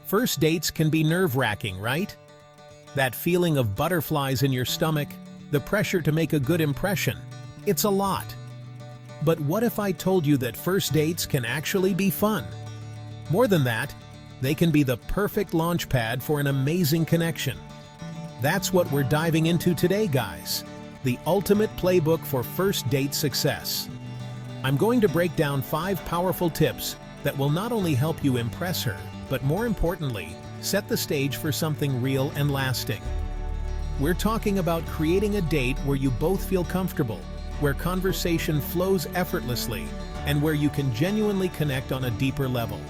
First dates can be nerve-wracking, right? That feeling of butterflies in your stomach, the pressure to make a good impression. It's a lot. But what if I told you that first dates can actually be fun? More than that, they can be the perfect launchpad for an amazing connection. That's what we're diving into today, guys. The ultimate playbook for first date success. I'm going to break down 5 powerful tips that will not only help you impress her, but more importantly, set the stage for something real and lasting. We're talking about creating a date where you both feel comfortable, where conversation flows effortlessly, and where you can genuinely connect on a deeper level.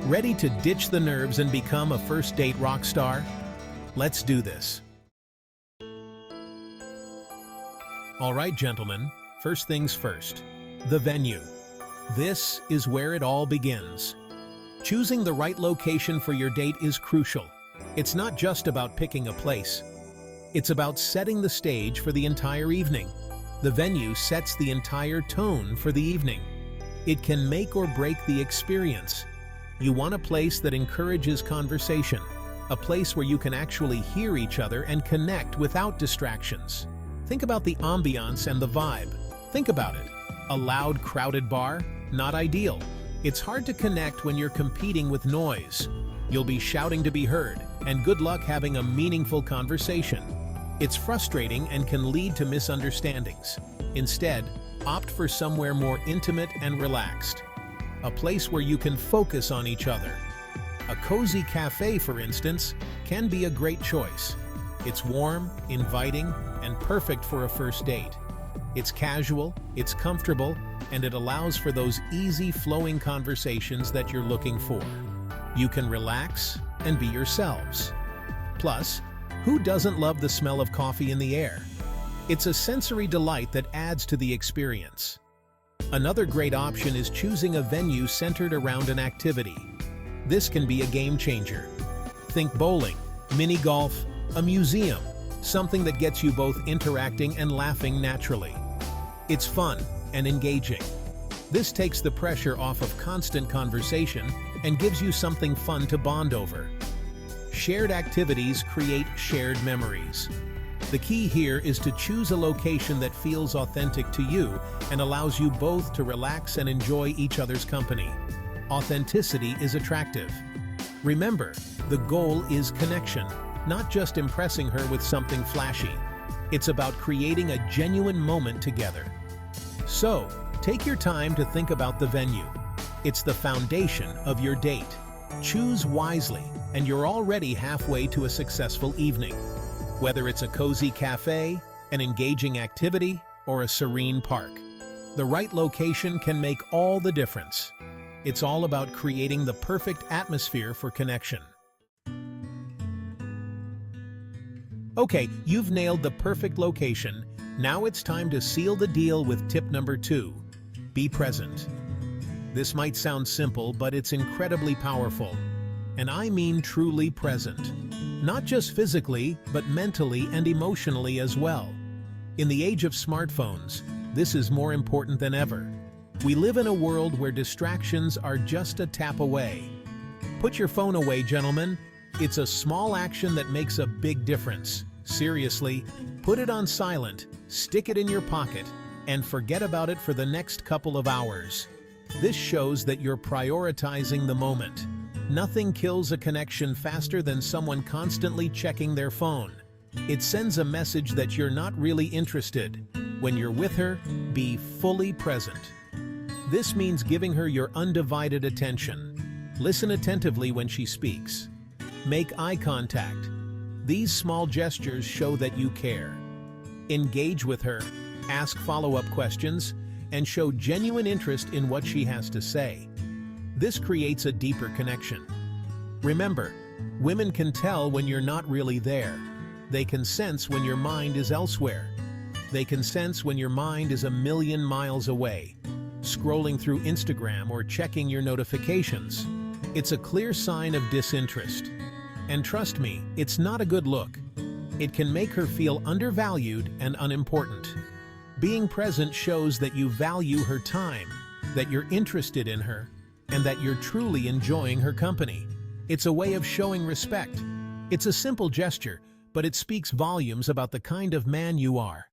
Ready to ditch the nerves and become a first date rock star? Let's do this. All right, gentlemen, first things first, the venue. This is where it all begins. Choosing the right location for your date is crucial. It's not just about picking a place. It's about setting the stage for the entire evening. The venue sets the entire tone for the evening. It can make or break the experience. You want a place that encourages conversation, a place where you can actually hear each other and connect without distractions. Think about the ambiance and the vibe. Think about it. A loud, crowded bar? Not ideal. It's hard to connect when you're competing with noise. You'll be shouting to be heard, and good luck having a meaningful conversation. It's frustrating and can lead to misunderstandings. Instead, opt for somewhere more intimate and relaxed. A place where you can focus on each other. A cozy cafe, for instance, can be a great choice. It's warm, inviting, and perfect for a first date. It's casual, it's comfortable, and it allows for those easy flowing conversations that you're looking for. You can relax and be yourselves. Plus, who doesn't love the smell of coffee in the air? It's a sensory delight that adds to the experience. Another great option is choosing a venue centered around an activity. This can be a game changer. Think bowling, mini golf, a museum, something that gets you both interacting and laughing naturally. It's fun and engaging. This takes the pressure off of constant conversation and gives you something fun to bond over. Shared activities create shared memories. The key here is to choose a location that feels authentic to you and allows you both to relax and enjoy each other's company. Authenticity is attractive. Remember, the goal is connection, not just impressing her with something flashy. It's about creating a genuine moment together. So, take your time to think about the venue. It's the foundation of your date. Choose wisely, and you're already halfway to a successful evening. Whether it's a cozy cafe, an engaging activity, or a serene park, the right location can make all the difference. It's all about creating the perfect atmosphere for connection. Okay, you've nailed the perfect location. Now it's time to seal the deal with tip number 2. Be present. This might sound simple, but it's incredibly powerful. And I mean truly present. Not just physically, but mentally and emotionally as well. In the age of smartphones, this is more important than ever. We live in a world where distractions are just a tap away. Put your phone away, gentlemen. It's a small action that makes a big difference. Seriously, put it on silent, stick it in your pocket, and forget about it for the next couple of hours. This shows that you're prioritizing the moment. Nothing kills a connection faster than someone constantly checking their phone. It sends a message that you're not really interested. When you're with her, be fully present. This means giving her your undivided attention. Listen attentively when she speaks. Make eye contact. These small gestures show that you care. Engage with her, ask follow-up questions, and show genuine interest in what she has to say. This creates a deeper connection. Remember, women can tell when you're not really there. They can sense when your mind is elsewhere. They can sense when your mind is a million miles away, scrolling through Instagram or checking your notifications. It's a clear sign of disinterest. And trust me, it's not a good look. It can make her feel undervalued and unimportant. Being present shows that you value her time, that you're interested in her, and that you're truly enjoying her company. It's a way of showing respect. It's a simple gesture, but it speaks volumes about the kind of man you are.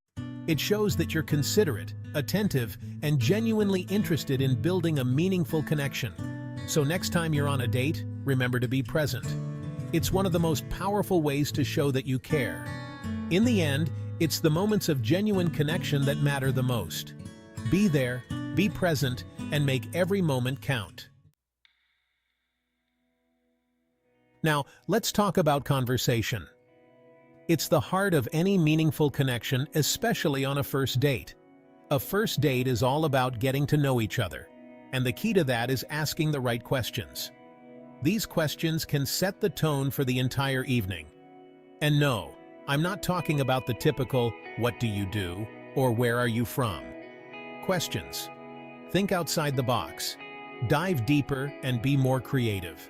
It shows that you're considerate, attentive, and genuinely interested in building a meaningful connection. So next time you're on a date, remember to be present. It's one of the most powerful ways to show that you care. In the end, it's the moments of genuine connection that matter the most. Be there, be present, and make every moment count. Now, let's talk about conversation. It's the heart of any meaningful connection, especially on a first date. A first date is all about getting to know each other, and the key to that is asking the right questions. These questions can set the tone for the entire evening. And no, I'm not talking about the typical, "What do you do?" or "Where are you from?" questions. Think outside the box. Dive deeper and be more creative.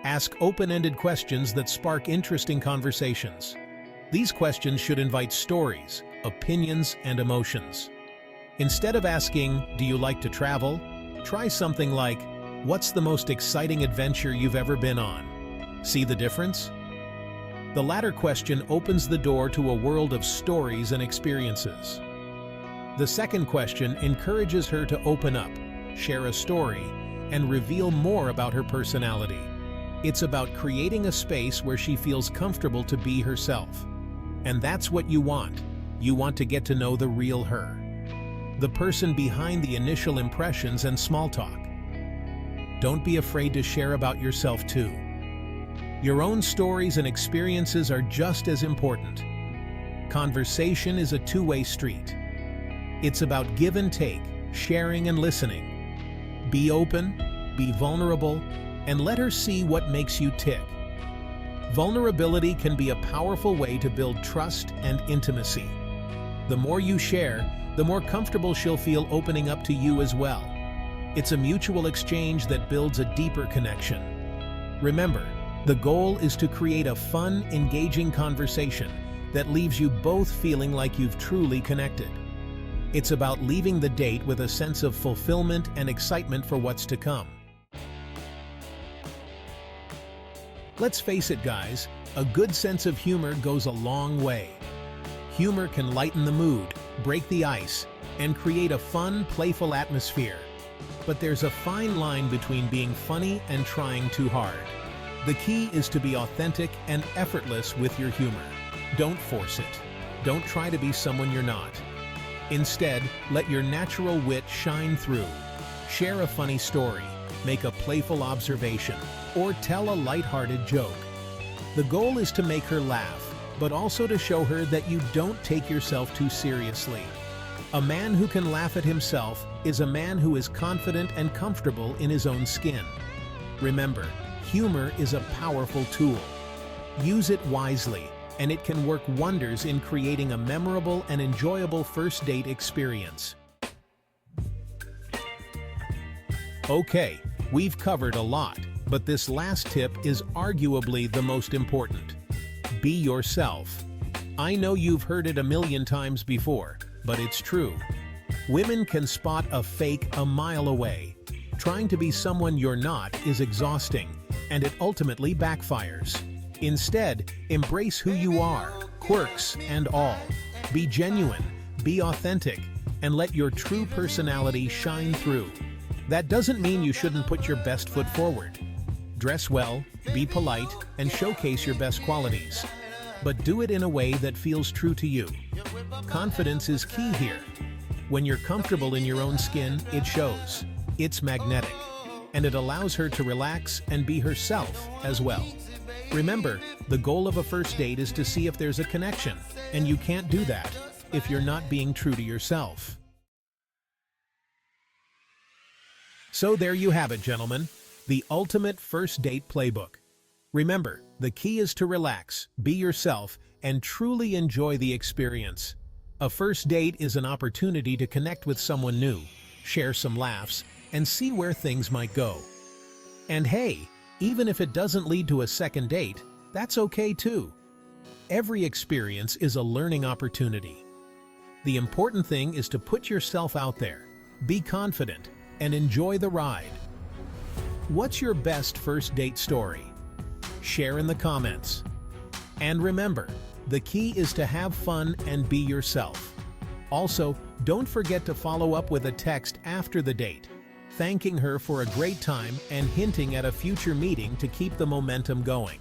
Ask open-ended questions that spark interesting conversations. These questions should invite stories, opinions, and emotions. Instead of asking, "Do you like to travel?" try something like, "What's the most exciting adventure you've ever been on?" See the difference? The latter question opens the door to a world of stories and experiences. The second question encourages her to open up, share a story, and reveal more about her personality. It's about creating a space where she feels comfortable to be herself. And that's what you want. You want to get to know the real her. The person behind the initial impressions and small talk. Don't be afraid to share about yourself too. Your own stories and experiences are just as important. Conversation is a two-way street. It's about give and take, sharing and listening. Be open, be vulnerable, and let her see what makes you tick. Vulnerability can be a powerful way to build trust and intimacy. The more you share, the more comfortable she'll feel opening up to you as well. It's a mutual exchange that builds a deeper connection. Remember, the goal is to create a fun, engaging conversation that leaves you both feeling like you've truly connected. It's about leaving the date with a sense of fulfillment and excitement for what's to come. Let's face it, guys, a good sense of humor goes a long way. Humor can lighten the mood, break the ice, and create a fun, playful atmosphere. But there's a fine line between being funny and trying too hard. The key is to be authentic and effortless with your humor. Don't force it. Don't try to be someone you're not. Instead, let your natural wit shine through. Share a funny story, make a playful observation, or tell a lighthearted joke. The goal is to make her laugh, but also to show her that you don't take yourself too seriously. A man who can laugh at himself is a man who is confident and comfortable in his own skin. Remember, humor is a powerful tool. Use it wisely, and it can work wonders in creating a memorable and enjoyable first date experience. Okay, we've covered a lot, but this last tip is arguably the most important. Be yourself. I know you've heard it a million times before, but it's true. Women can spot a fake a mile away. Trying to be someone you're not is exhausting, and it ultimately backfires. Instead, embrace who you are, quirks and all. Be genuine, be authentic, and let your true personality shine through. That doesn't mean you shouldn't put your best foot forward. Dress well, be polite, and showcase your best qualities. But do it in a way that feels true to you. Confidence is key here. When you're comfortable in your own skin, it shows. It's magnetic, and it allows her to relax and be herself as well. Remember, the goal of a first date is to see if there's a connection, and you can't do that if you're not being true to yourself. So there you have it, gentlemen, the ultimate first date playbook. Remember, the key is to relax, be yourself, and truly enjoy the experience. A first date is an opportunity to connect with someone new, share some laughs, and see where things might go. And hey, even if it doesn't lead to a second date, that's okay too. Every experience is a learning opportunity. The important thing is to put yourself out there, be confident, and enjoy the ride. What's your best first date story? share in the comments. And remember, the key is to have fun and be yourself. Also, don't forget to follow up with a text after the date, thanking her for a great time and hinting at a future meeting to keep the momentum going.